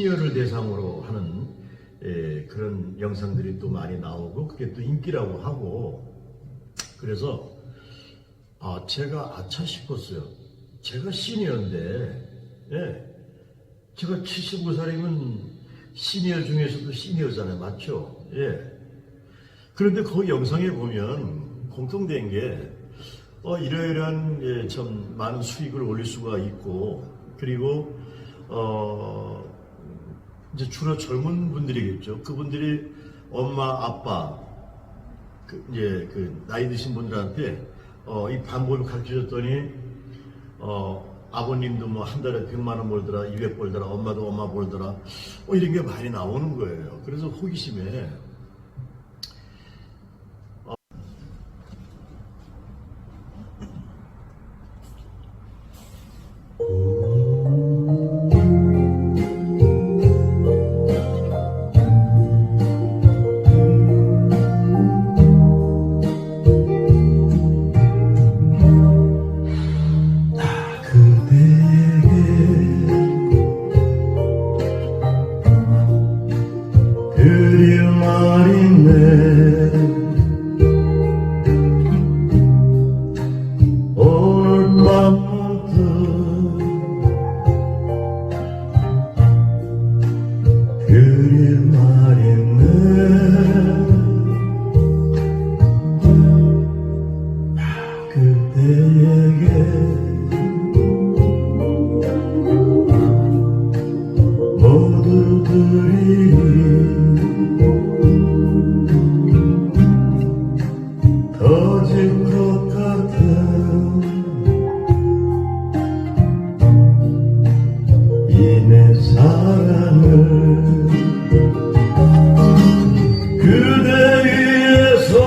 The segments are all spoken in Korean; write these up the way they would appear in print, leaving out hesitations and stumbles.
시니어를 대상으로 하는 그런 영상들이 또 많이 나오고 그게 또 인기라고 하고 그래서 제가 아차 싶었어요. 제가 시니어인데 제가 75살이면 시니어 중에서도 시니어잖아요. 맞죠? 그런데 그 영상에 보면 공통된 게 이러이러한 참 많은 수익을 올릴 수가 있고 그리고 이제 주로 젊은 분들이겠죠. 그분들이 엄마, 아빠, 그 나이 드신 분들한테 이 방법을 가르쳐 줬더니 아버님도 뭐 한 달에 100만 원 벌더라, 200 벌더라, 엄마도 엄마 벌더라, 이런 게 많이 나오는 거예요. 그래서 호기심에 그릴 말인데 오늘 밤 문득 그릴 말인데 그대에게 모두들이 터질 것 같은 이 내 사랑을 그대 위해서라면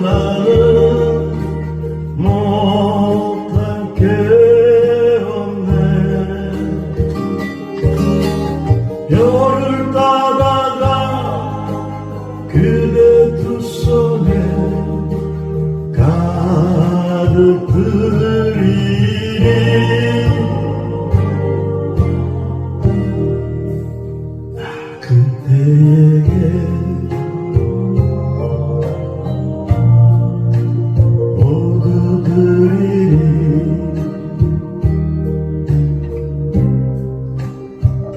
나는 못할 게 별을 따다가 그대 두 손에 가득 들이리 그대에게 모두 드리리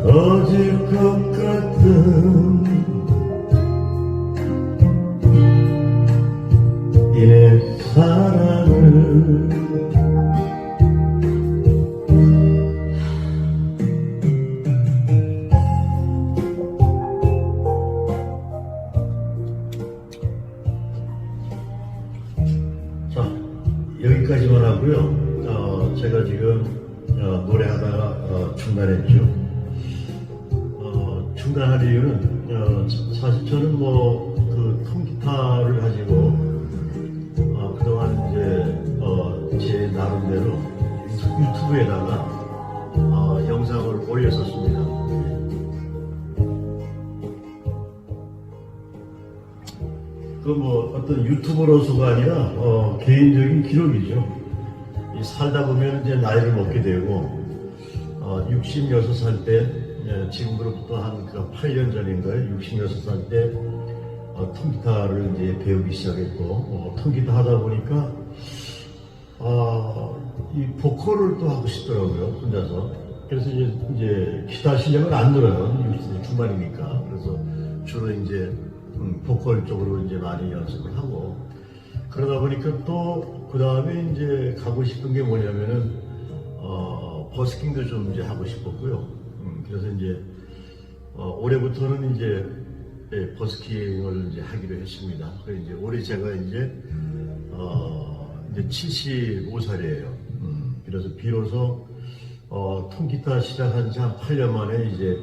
터질 것 같은 이 내 사랑을 자, 여기까지만 하고요. 제가 지금 노래하다가 중단했죠. 중단할 이유는 사실 저는 뭐 그 통기타를 가지고 그동안 이제 제 나름대로 유튜브에다가 영상을 올렸었습니다. 그 뭐 어떤 유튜버로서가 아니라 개인적인 기록이죠. 살다 보면 이제 나이를 먹게 되고 66살 때 지금으로부터 한 8년 전인가요? 66살 때 통기타를 이제 배우기 시작했고 통기타 하다 보니까 이 보컬을 또 하고 싶더라고요. 혼자서. 그래서 이제 기타 실력은 안 늘어요. 60대 중반이니까. 그래서 주로 이제 보컬 쪽으로 이제 많이 연습을 하고 그러다 보니까 또 그 다음에 이제 가고 싶은 게 뭐냐면은 버스킹도 좀 이제 하고 싶었고요. 그래서 이제 올해부터는 이제 버스킹을 이제 하기로 했습니다. 그래서 이제 올해 제가 이제 75살이에요. 그래서 비로소 통기타 시작한 지 한 8년 만에 이제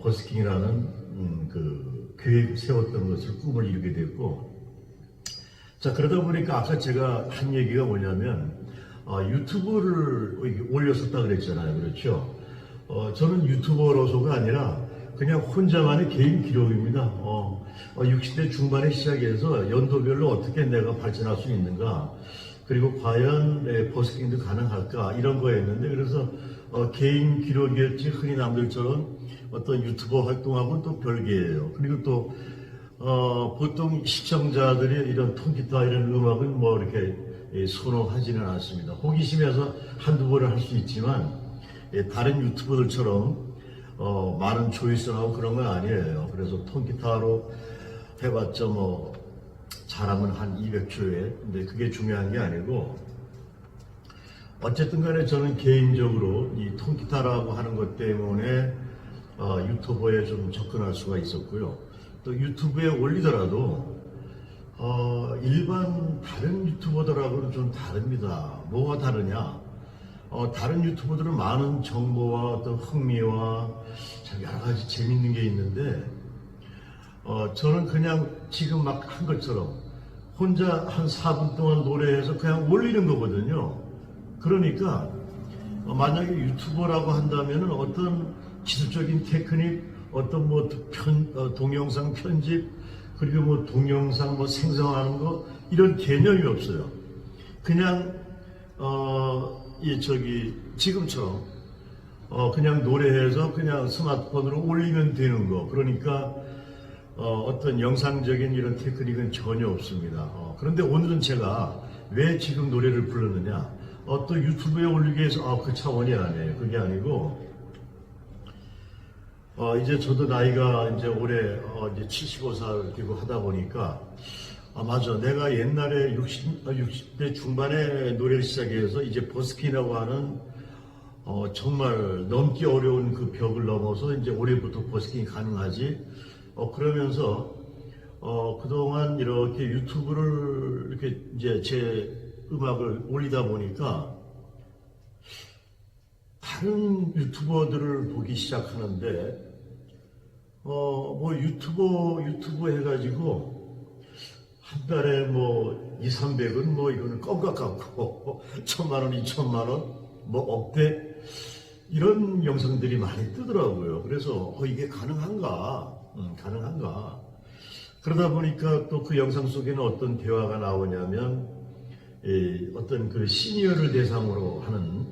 버스킹이라는 그 계획 세웠던 것을 꿈을 이루게 됐고, 자 그러다 보니까 아까 제가 한 얘기가 뭐냐면 유튜브를 올렸었다 그랬잖아요. 그렇죠? 저는 유튜버로서가 아니라 그냥 혼자만의 개인 기록입니다. 60대 중반에 시작해서 연도별로 어떻게 내가 발전할 수 있는가, 그리고 과연 버스킹도 가능할까, 이런 거였는데, 그래서 개인 기록이었지 흔히 남들처럼 어떤 유튜버 활동하고는 또 별개예요. 그리고 또 보통 시청자들이 이런 통기타 이런 음악은 뭐 이렇게 선호하지는 않습니다. 호기심에서 한두 번을 할 수 있지만 다른 유튜버들처럼 많은 조회수를 하고 그런 건 아니에요. 그래서 통기타로 해봤자 뭐 잘하면 한 200조회. 근데 그게 중요한 게 아니고 어쨌든 간에 저는 개인적으로 이 통기타라고 하는 것 때문에 유튜브에 좀 접근할 수가 있었고요. 또 유튜브에 올리더라도 일반 다른 유튜버들하고는 좀 다릅니다. 뭐가 다르냐? 다른 유튜버들은 많은 정보와 어떤 흥미와 참 여러 가지 재밌는 게 있는데 저는 그냥 지금 막 한 것처럼 혼자 한 4분 동안 노래해서 그냥 올리는 거거든요. 그러니까 만약에 유튜버라고 한다면은 어떤 기술적인 테크닉, 어떤 뭐 동영상 편집, 그리고 뭐 동영상 뭐 생성하는 거 이런 개념이 없어요. 그냥 지금처럼 그냥 노래해서 그냥 스마트폰으로 올리면 되는 거. 그러니까 어떤 영상적인 이런 테크닉은 전혀 없습니다. 그런데 오늘은 제가 왜 지금 노래를 불렀느냐? 또 유튜브에 올리기 위해서 그 차원이 아니에요. 그게 아니고 이제 저도 나이가 이제 올해 이제 75살 되고 하다 보니까 맞아. 내가 옛날에 60대 중반에 노래를 시작해서 이제 버스킹이라고 하는 정말 넘기 어려운 그 벽을 넘어서 이제 올해부터 버스킹이 가능하지. 그러면서 그동안 이렇게 유튜브를 이렇게 이제 제 음악을 올리다 보니까 다른 유튜버들을 보기 시작하는데 뭐 유튜브 해가지고 한 달에 뭐 2, 300은 뭐 이거는 껌값 같고 1,000만 원, 2,000만 원, 뭐 억대 이런 영상들이 많이 뜨더라고요. 그래서 이게 가능한가? 가능한가? 그러다 보니까 또 그 영상 속에는 어떤 대화가 나오냐면 어떤 그 시니어를 대상으로 하는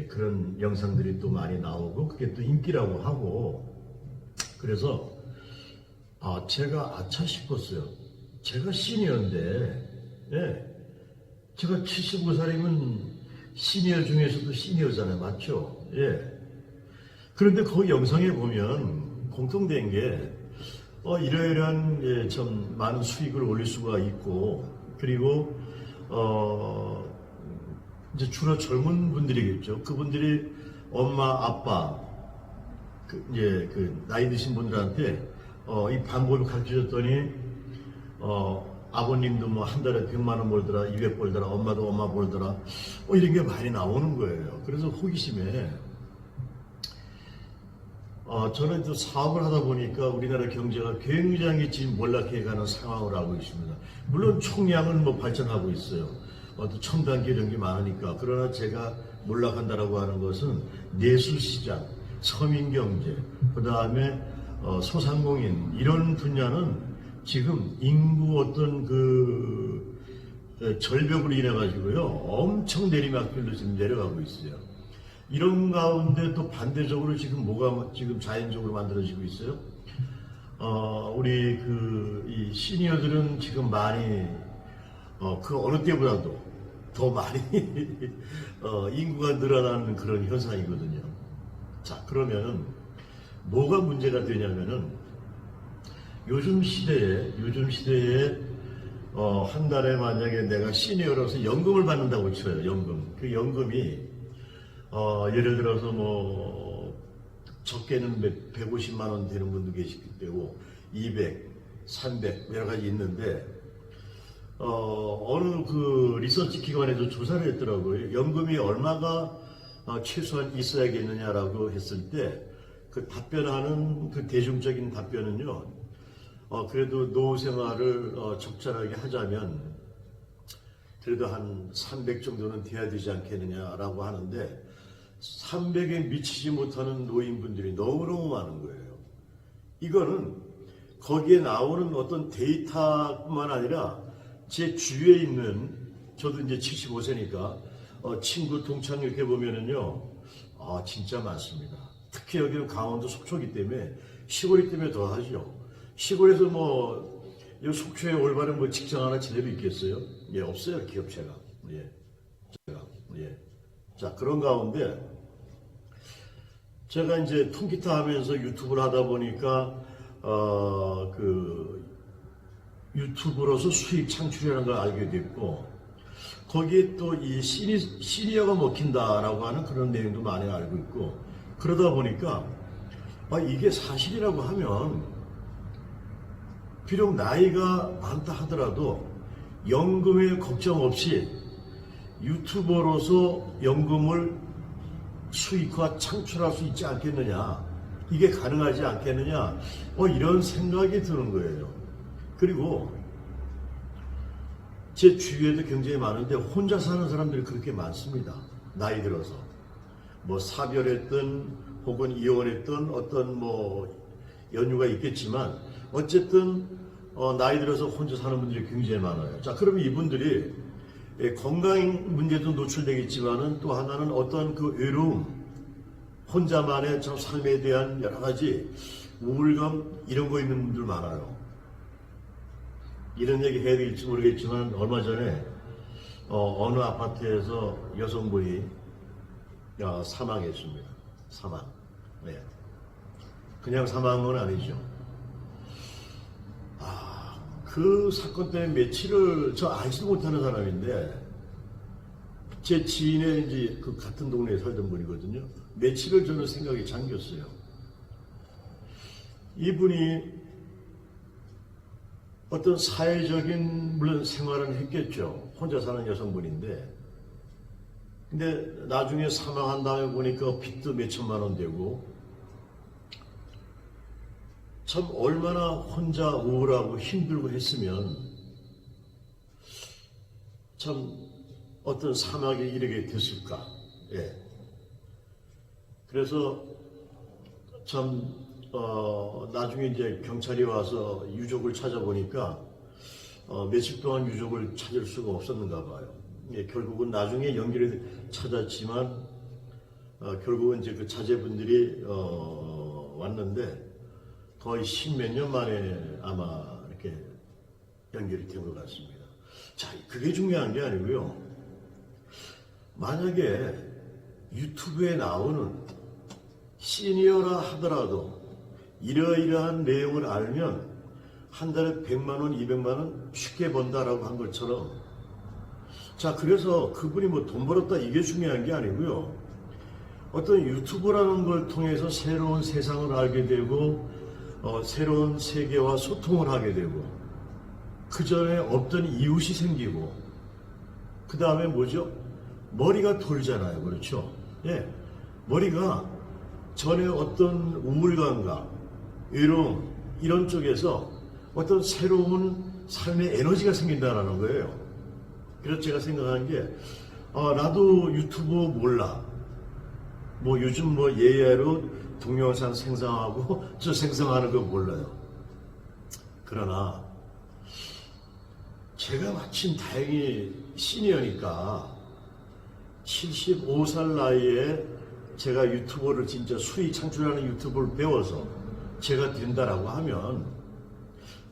그런 영상들이 또 많이 나오고 그게 또 인기라고 하고 그래서 제가 아차 싶었어요. 제가 시니어인데 제가 75살이면 시니어 중에서도 시니어잖아요. 맞죠? 그런데 그 영상에 보면 공통된 게 이러이러한 좀 많은 수익을 올릴 수가 있고 그리고 이제 주로 젊은 분들이겠죠. 그분들이 엄마, 아빠, 나이 드신 분들한테 이 방법을 가르쳐 줬더니 아버님도 뭐 한 달에 100만 원 벌더라, 200 벌더라, 엄마도 엄마 벌더라, 이런 게 많이 나오는 거예요. 그래서 호기심에 저는 또 사업을 하다 보니까 우리나라 경제가 굉장히 지금 몰락해가는 상황을 알고 있습니다. 물론 총량은 뭐 발전하고 있어요. 또 첨단 이런 게 많으니까. 그러나 제가 몰락한다라고 하는 것은 내수시장, 서민경제, 그 다음에 소상공인 이런 분야는 지금 인구 어떤 절벽으로 인해 가지고요 엄청 내리막길로 지금 내려가고 있어요. 이런 가운데 또 반대적으로 지금 뭐가 지금 자연적으로 만들어지고 있어요? 우리 이 시니어들은 지금 많이 그 어느 때보다도 더 많이 인구가 늘어나는 그런 현상이거든요. 자, 그러면은 뭐가 문제가 되냐면은 요즘 시대에 한 달에 만약에 내가 시니어로서 연금을 받는다고 쳐요. 연금. 그 연금이 예를 들어서 뭐 적게는 150만 원 되는 분도 계실 때고 200, 300 여러 가지 있는데 어느 그 리서치 기관에도 조사를 했더라고요. 연금이 얼마가 최소한 있어야겠느냐라고 했을 때 그 답변하는 그 대중적인 답변은요. 그래도 노후 생활을 적절하게 하자면 그래도 한 300 정도는 돼야 되지 않겠느냐라고 하는데 300에 미치지 못하는 노인분들이 너무너무 많은 거예요. 이거는 거기에 나오는 어떤 데이터뿐만 아니라 제 주위에 있는 저도 이제 75세니까 친구 동창 이렇게 보면은요 아, 진짜 많습니다. 특히 여기는 강원도 속초기 때문에 시골이기 때문에 더 하죠. 시골에서 뭐, 이 속초에 올바른 뭐 직장 하나 제대로 있겠어요? 예, 없어요, 기업체가. 예. 예. 자, 그런 가운데 제가 이제 통기타 하면서 유튜브를 하다 보니까, 유튜브로서 수익 창출이라는 걸 알게 됐고, 거기에 또 이 시니어가 먹힌다라고 하는 그런 내용도 많이 알고 있고, 그러다 보니까, 이게 사실이라고 하면, 비록 나이가 많다 하더라도 연금에 걱정 없이 유튜버로서 연금을 수익화 창출할 수 있지 않겠느냐, 이게 가능하지 않겠느냐, 이런 생각이 드는 거예요. 그리고 제 주위에도 굉장히 많은데 혼자 사는 사람들이 그렇게 많습니다. 나이 들어서 뭐 사별했든 혹은 이혼했든 어떤 뭐 연유가 있겠지만 어쨌든 나이 들어서 혼자 사는 분들이 굉장히 많아요. 자, 그러면 이분들이 건강 문제도 노출되겠지만은 또 하나는 어떤 그 외로움, 혼자만의 참 삶에 대한 여러 가지 우울감 이런 거 있는 분들 많아요. 이런 얘기 해야 될지 모르겠지만 얼마 전에 어느 아파트에서 여성분이 사망했습니다. 사망. 네. 그냥 사망은 아니죠. 그 사건 때문에 며칠을 저 알지도 못하는 사람인데 제 지인의 이제 그 같은 동네에 살던 분이거든요. 며칠을 저는 생각이 잠겼어요. 이분이 어떤 사회적인 물론 생활은 했겠죠. 혼자 사는 여성분인데 근데 나중에 사망한 다음에 보니까 빚도 몇 천만 원 되고 참 얼마나 혼자 우울하고 힘들고 했으면 참 어떤 사막에 이르게 됐을까. 예. 그래서 참 나중에 이제 경찰이 와서 유족을 찾아보니까 며칠 동안 유족을 찾을 수가 없었는가 봐요. 예, 결국은 나중에 연기를 찾았지만 결국은 이제 그 자제분들이 왔는데 거의 십몇 년 만에 아마 이렇게 연결이 된 것 같습니다. 자, 그게 중요한 게 아니고요. 만약에 유튜브에 나오는 시니어라 하더라도 이러이러한 내용을 알면 한 달에 100만 원, 200만 원 쉽게 번다라고 한 것처럼 자, 그래서 그분이 뭐 돈 벌었다 이게 중요한 게 아니고요. 어떤 유튜브라는 걸 통해서 새로운 세상을 알게 되고 새로운 세계와 소통을 하게 되고 그 전에 없던 이웃이 생기고 그 다음에 뭐죠? 머리가 돌잖아요. 그렇죠? 예, 머리가 전에 어떤 우울감과 외로움 이런 쪽에서 어떤 새로운 삶의 에너지가 생긴다는 거예요. 그래서 제가 생각하는 게 나도 유튜브 몰라. 뭐 요즘 뭐 예외로 동영상 생성하고 저 생성하는 거 몰라요. 그러나 제가 마침 다행히 시니어니까 75살 나이에 제가 유튜버를 진짜 수익 창출하는 유튜브를 배워서 제가 된다라고 하면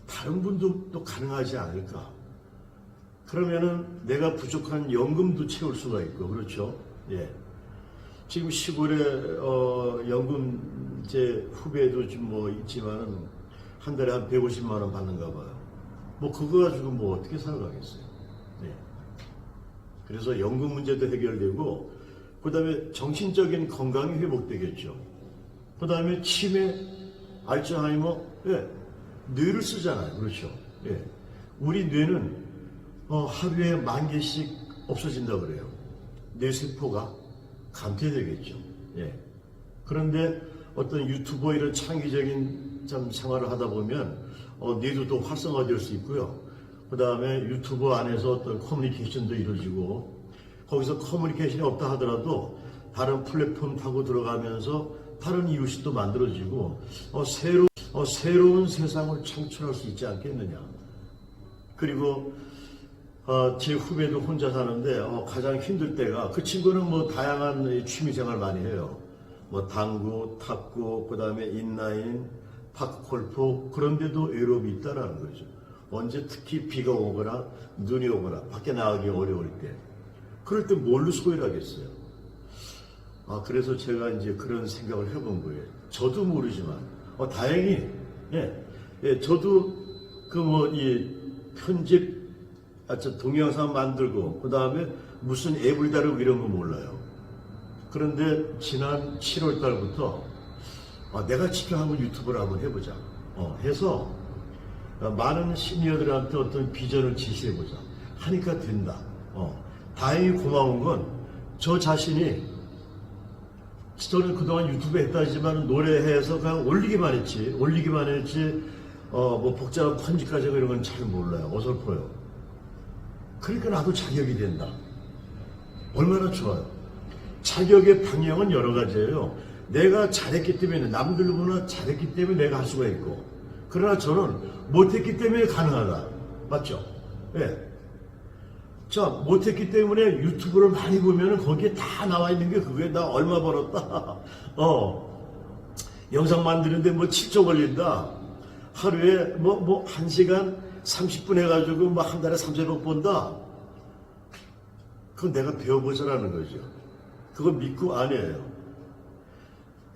다른 분도 또 가능하지 않을까. 그러면은 내가 부족한 연금도 채울 수가 있고 그렇죠. 예. 지금 시골에 연금 제 후배도 좀 뭐 있지만은 한 달에 한 150만 원 받는가 봐요. 뭐 그거 가지고 뭐 어떻게 살아가겠어요. 네. 그래서 연금 문제도 해결되고 그다음에 정신적인 건강이 회복되겠죠. 그다음에 치매, 알츠하이머, 예. 뇌를 쓰잖아요. 그렇죠. 예. 우리 뇌는 하루에 10,000개씩 없어진다 그래요. 뇌세포가 감퇴되겠죠. 예. 그런데 어떤 유튜버 이런 창의적인 참 생활을 하다 보면 뇌도 또 활성화될 수 있고요. 그 다음에 유튜브 안에서 어떤 커뮤니케이션도 이루어지고 거기서 커뮤니케이션이 없다 하더라도 다른 플랫폼 타고 들어가면서 다른 이웃이 또 만들어지고 새로운 세상을 창출할 수 있지 않겠느냐. 그리고 제 후배도 혼자 사는데 가장 힘들 때가 그 친구는 뭐 다양한 취미생활 많이 해요. 뭐 당구, 탁구, 그 다음에 인라인, 파크골프 그런데도 외로움이 있다라는 거죠. 언제 특히 비가 오거나 눈이 오거나 밖에 나가기 어려울 때 그럴 때 뭘로 소외를 하겠어요. 그래서 제가 이제 그런 생각을 해본 거예요. 저도 모르지만 다행히 저도 그 뭐 이 편집 동영상 만들고 그 다음에 무슨 앱을 다루고 이런 거 몰라요. 그런데 지난 7월 달부터 내가 직접 한번 유튜브를 한번 해보자 해서 많은 시니어들한테 어떤 비전을 제시해보자 하니까 된다. 다행히 고마운 건 저 자신이 저는 그동안 유튜브 했다 하지만 노래해서 그냥 올리기만 했지 뭐 복잡한 편집까지 이런 건 잘 몰라요. 어설퍼요. 그러니까 나도 자격이 된다. 얼마나 좋아요. 자격의 방향은 여러 가지예요. 내가 잘했기 때문에 남들보다 잘했기 때문에 내가 할 수가 있고 그러나 저는 못했기 때문에 가능하다. 맞죠? 예. 자, 못했기 때문에 유튜브를 많이 보면 거기에 다 나와 있는 게 그거에 나 얼마 벌었다. 영상 만드는데 뭐 7조 걸린다. 하루에 뭐 1시간 30분 해가지고 뭐 한 달에 3,000원 본다. 그건 내가 배워보자라는 거죠. 그거 믿고 안 해요.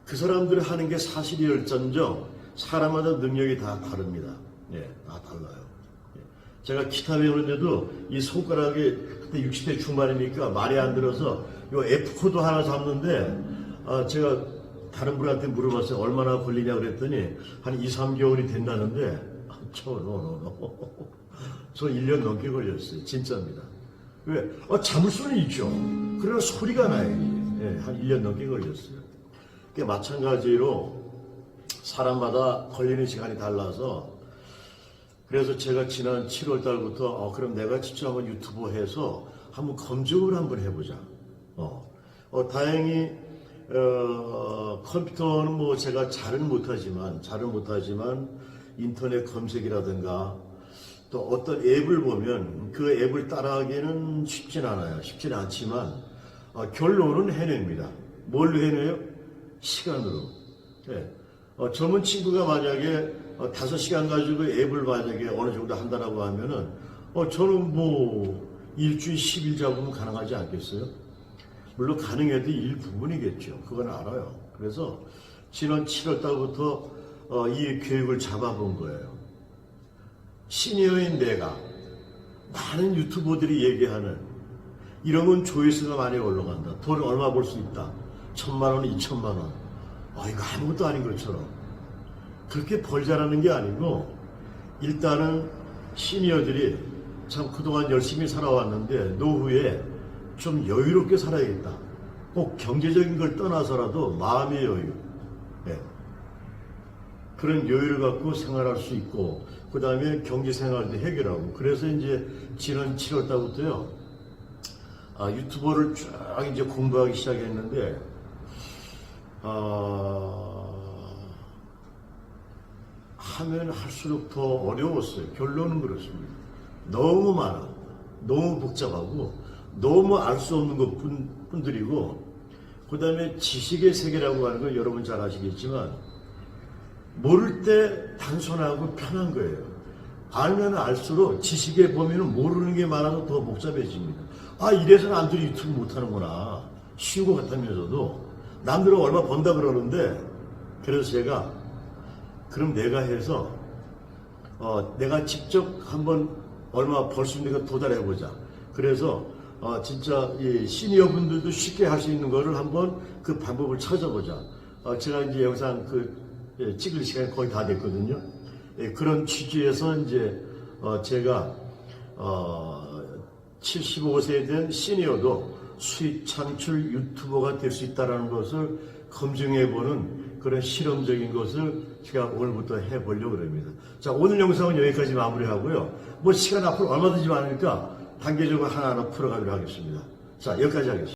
그 사람들이 하는 게 사실이었전정 사람마다 능력이 다 다릅니다. 다 달라요. 제가 기타 배우는데도 이 손가락이 그때 60대 중반이니까 말이 안 들어서 요 F코드 하나 잡는데 제가 다른 분한테 물어봤어요. 얼마나 걸리냐 그랬더니 한 2, 3개월이 된다는데 저 1년 넘게 걸렸어요. 진짜입니다. 왜? 잡을 수는 있죠. 그러나 소리가 나요. 한 1년 넘게 걸렸어요. 마찬가지로 사람마다 걸리는 시간이 달라서 그래서 제가 지난 7월 달부터 그럼 내가 직접 한번 유튜브 해서 한번 검증을 한번 해보자. 다행히 컴퓨터는 뭐 제가 잘은 못하지만 인터넷 검색이라든가 또 어떤 앱을 보면 그 앱을 따라하기는 쉽진 않아요. 쉽진 않지만 결론은 해냅니다. 뭘로 해내요? 시간으로. 젊은 친구가 만약에 5시간 가지고 앱을 만약에 어느 정도 한다라고 하면은 저는 뭐 일주일 10일 잡으면 가능하지 않겠어요? 물론 가능해도 일부분이겠죠. 그건 알아요. 그래서 지난 7월 달부터 이 교육을 잡아본 거예요. 시니어인 내가 많은 유튜버들이 얘기하는 이런 건 조회수가 많이 올라간다. 돈 얼마 벌 수 있다. 1,000만 원, 2,000만 원. 이거 아무것도 아닌 것처럼. 그렇게 벌자라는 게 아니고 일단은 시니어들이 참 그동안 열심히 살아왔는데 노후에 좀 여유롭게 살아야겠다. 꼭 경제적인 걸 떠나서라도 마음의 여유. 그런 여유를 갖고 생활할 수 있고 그 다음에 경제생활도 해결하고 그래서 이제 지난 7월 달부터요 유튜버를 쫙 이제 공부하기 시작했는데 하면 할수록 더 어려웠어요. 결론은 그렇습니다. 너무 많아. 너무 복잡하고 너무 알 수 없는 것 뿐들이고 그 다음에 지식의 세계라고 하는 건 여러분 잘 아시겠지만 모를 때 단순하고 편한 거예요. 알면 알수록 지식의 범위는 모르는 게 많아서 더 복잡해집니다. 이래서 남들이 유튜브 못하는구나. 쉬운 것 같으면서도 남들은 얼마 번다 그러는데 그래서 제가 그럼 내가 해서 내가 직접 한번 얼마 벌 수 있는 거 도달해보자. 그래서 진짜 이 시니어 분들도 쉽게 할 수 있는 거를 한번 그 방법을 찾아보자. 제가 이제 영상 찍을 시간이 거의 다 됐거든요. 그런 취지에서 이제 제가 75세 된 시니어도 수익 창출 유튜버가 될 수 있다는 것을 검증해보는 그런 실험적인 것을 제가 오늘부터 해보려고 합니다. 자, 오늘 영상은 여기까지 마무리하고요. 뭐 시간 앞으로 얼마든지 많으니까 단계적으로 하나하나 풀어가도록 하겠습니다. 자, 여기까지 하겠습니다.